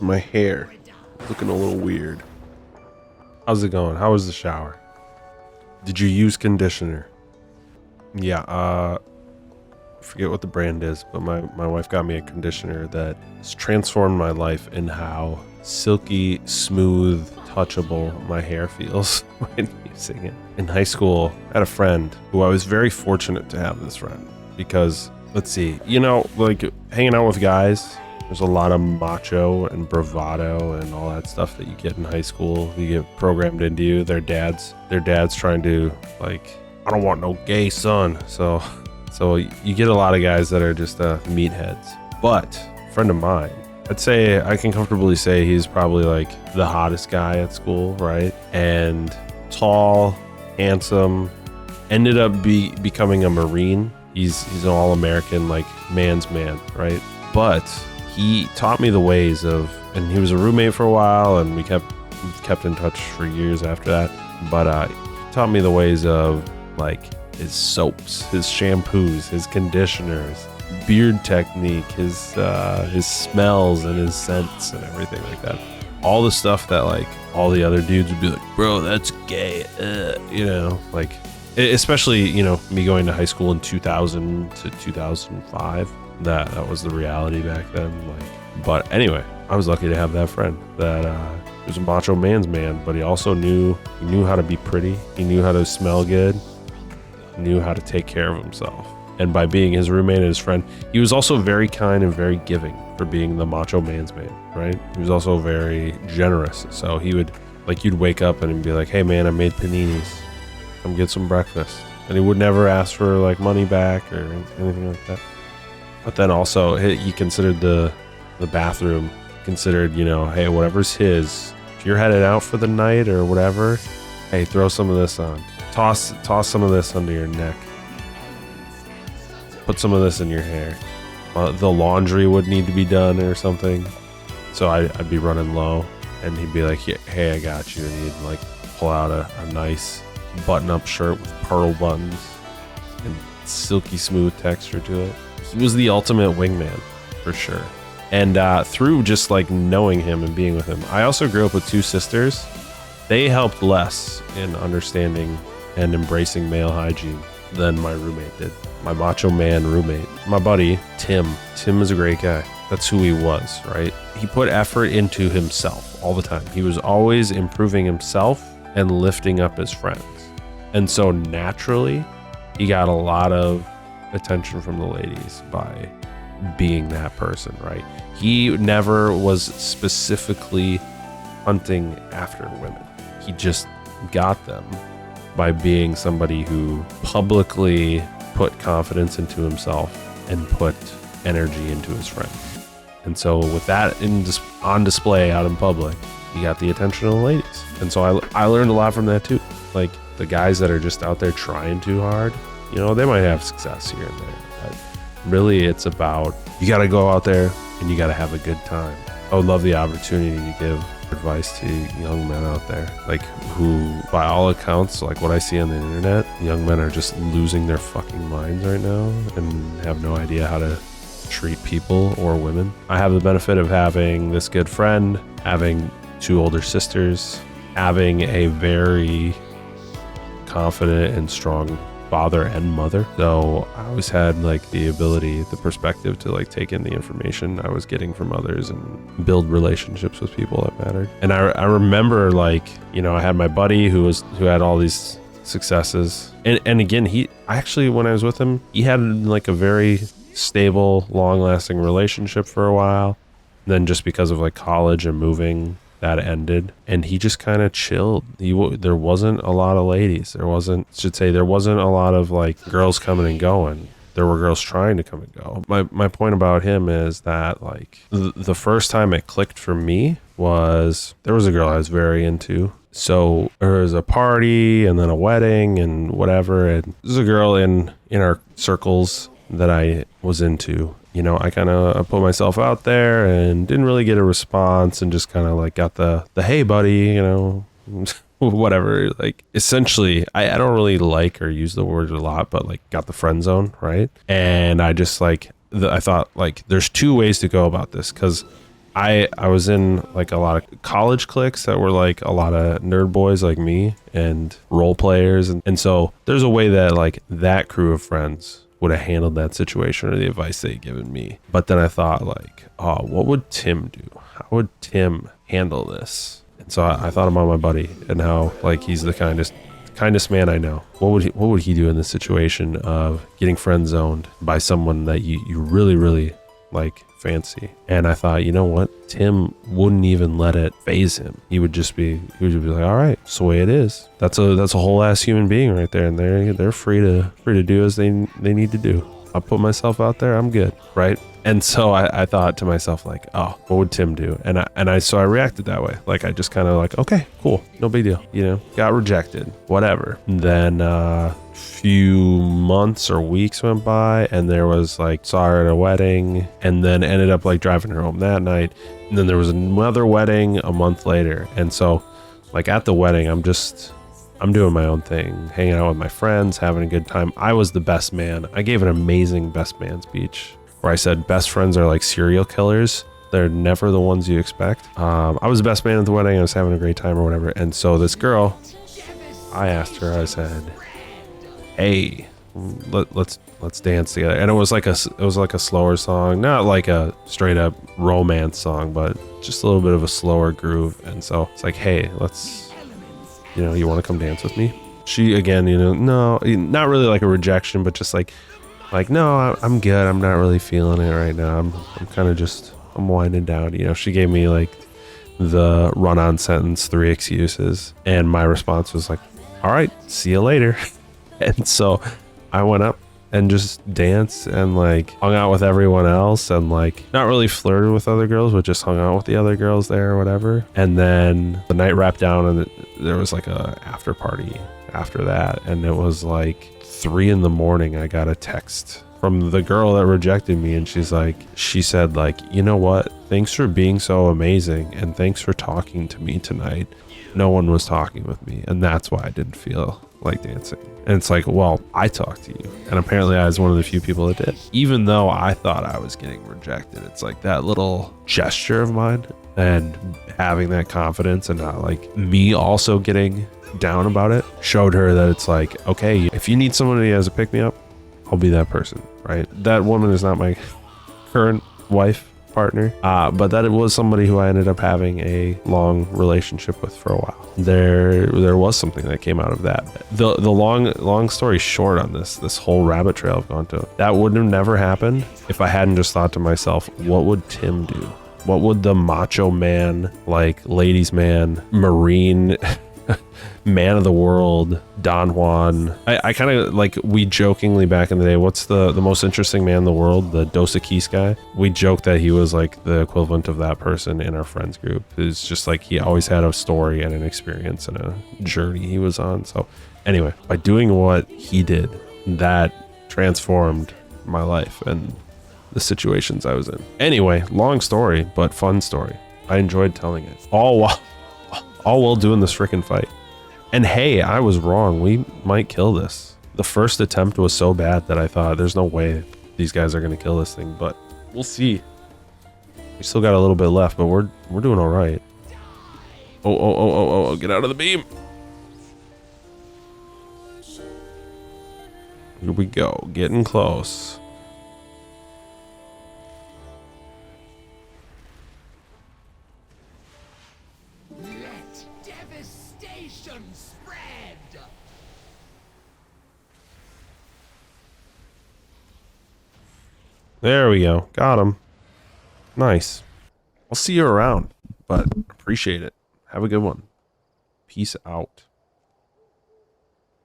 My hair looking a little weird. How's it going? How was the shower? Did you use conditioner? Yeah, forget what the brand is, but my wife got me a conditioner that has transformed my life in how silky, smooth, touchable my hair feels when using it. In high school, I had a friend who I was very fortunate to have this friend because, let's see, like hanging out with guys, there's a lot of macho and bravado and all that stuff that you get in high school. You get programmed into you. Their dad's trying to, like, I don't want no gay son. So you get a lot of guys that are just meatheads. But a friend of mine, I'd say I can comfortably say he's probably like the hottest guy at school, right? And tall, handsome, ended up becoming a Marine. He's an all-American, like man's man, right? But he taught me the ways of, and he was a roommate for a while, and we kept in touch for years after that. But he taught me the ways of, like, his soaps, his shampoos, his conditioners, beard technique, his smells and his scents and everything like that. All the stuff that, like, all the other dudes would be like, bro, that's gay, like, especially, me going to high school in 2000 to 2005. That was the reality back then. Like, but anyway, I was lucky to have that friend that was a macho man's man, but he also knew how to be pretty. He knew how to smell good. Knew how to take care of himself. And by being his roommate and his friend, he was also very kind and very giving for being the macho man's man, right? He was also very generous. So he would, like, you'd wake up and he'd be like, hey man, I made paninis, come get some breakfast. And he would never ask for, like, money back or anything like that. But then also he considered the bathroom, considered, hey, whatever's his, if you're headed out for the night or whatever, hey, throw some of this on. Toss some of this under your neck. Put some of this in your hair. The laundry would need to be done or something. So I'd be running low, and he'd be like, hey, I got you. And he'd, like, pull out a nice button-up shirt with pearl buttons and silky smooth texture to it. He was the ultimate wingman, for sure. And through just, like, knowing him and being with him, I also grew up with two sisters. They helped less in understanding and embracing male hygiene than my roommate did. My macho man roommate, my buddy, Tim. Tim is a great guy. That's who he was, right? He put effort into himself all the time. He was always improving himself and lifting up his friends. And so naturally, he got a lot of attention from the ladies by being that person, right? He never was specifically hunting after women. He just got them by being somebody who publicly put confidence into himself and put energy into his friends. And so with that on display out in public, he got the attention of the ladies. And so I learned a lot from that too. Like, the guys that are just out there trying too hard, they might have success here and there, but really it's about, you got to go out there and you got to have a good time. I would love the opportunity to give advice to young men out there, like, who, by all accounts, like what I see on the internet, young men are just losing their fucking minds right now and have no idea how to treat people or women. I have the benefit of having this good friend, having two older sisters, having a very confident and strong father and mother. So I always had, like, the ability, the perspective to, like, take in the information I was getting from others and build relationships with people that mattered. And I remember, like, I had my buddy who had all these successes. And again, when I was with him, he had, like, a very stable, long-lasting relationship for a while. And then just because of, like, college and moving, that ended, and he just kind of chilled. There wasn't a lot of ladies. There wasn't a lot of, like, girls coming and going. There were girls trying to come and go. My point about him is that, like, the first time it clicked for me was there was a girl I was very into. So there was a party and then a wedding and whatever. And there's a girl in our circles that I was into. I kind of put myself out there and didn't really get a response, and just kind of, like, got the hey buddy, whatever. Like, essentially, I don't really like or use the word a lot, but, like, got the friend zone, right? And I just, like, I thought, like, there's two ways to go about this, because I was in like a lot of college cliques that were like a lot of nerd boys like me and role players. And so there's a way that like that crew of friends would have handled that situation or the advice they'd given me. But then I thought like, oh, what would Tim do? How would Tim handle this? And so I thought about my buddy and how like he's the kindest man I know. What would he do in this situation of getting friend zoned by someone that you really, really like fancy? And I thought, you know what? Tim wouldn't even let it phase him. He would just be like, all right, it's the way it is. That's a whole ass human being right there, and they're free to do as they need to do. I put myself out there, I'm good, right? And so I thought to myself like, oh, what would Tim do? And I reacted that way. Like I just kind of like, okay, cool, no big deal, got rejected, whatever. And then few months or weeks went by, and there was like, saw her at a wedding, and then ended up like driving her home that night. And then there was another wedding a month later. And so like at the wedding, I'm doing my own thing, hanging out with my friends, having a good time. I was the best man. I gave an amazing best man speech where I said best friends are like serial killers. They're never the ones you expect. I was the best man at the wedding. I was having a great time or whatever. And so this girl, I asked her, I said, hey, let's dance together. And it was like a slower song, not like a straight up romance song, but just a little bit of a slower groove. And so it's like, hey, you want to come dance with me? She, again, no, not really like a rejection, but just like, no, I'm good. I'm not really feeling it right now. I'm kind of I'm winding down. She gave me like the run-on sentence, 3 excuses. And my response was like, all right, see you later. And so I went up and just danced and like hung out with everyone else and like not really flirted with other girls, but just hung out with the other girls there or whatever. And then the night wrapped down and there was like a after party after that. And it was like 3 a.m. I got a text from the girl that rejected me. And she said like, you know what? Thanks for being so amazing. And thanks for talking to me tonight. No one was talking with me. And that's why I didn't feel like dancing. And it's like, well, I talked to you. And apparently I was one of the few people that did. Even though I thought I was getting rejected, it's like that little gesture of mine and having that confidence and not like me also getting down about it showed her that it's like, okay, if you need someone as a pick me up, I'll be that person, right? That woman is not my current wife, partner, but that it was somebody who I ended up having a long relationship with for a while. There was something that came out of that. The long story short on this whole rabbit trail I've gone to, that would have never happened if I hadn't just thought to myself, what would Tim do? What would the macho man, like ladies man, Marine, man of the world, Don Juan. I kind of like, we jokingly back in the day, what's the most interesting man in the world? The Dos Equis guy. We joked that he was like the equivalent of that person in our friends group. It's just like he always had a story and an experience and a journey he was on. So anyway, by doing what he did, that transformed my life and the situations I was in. Anyway, long story, but fun story. I enjoyed telling it. All while doing this freaking fight. And hey, I was wrong. We might kill this. The first attempt was so bad that I thought there's no way these guys are going to kill this thing, but we'll see. We still got a little bit left, but we're doing all right. Oh, get out of the beam. Here we go. Getting close. There we go. Got him. Nice. I'll see you around, but appreciate it. Have a good one. Peace out.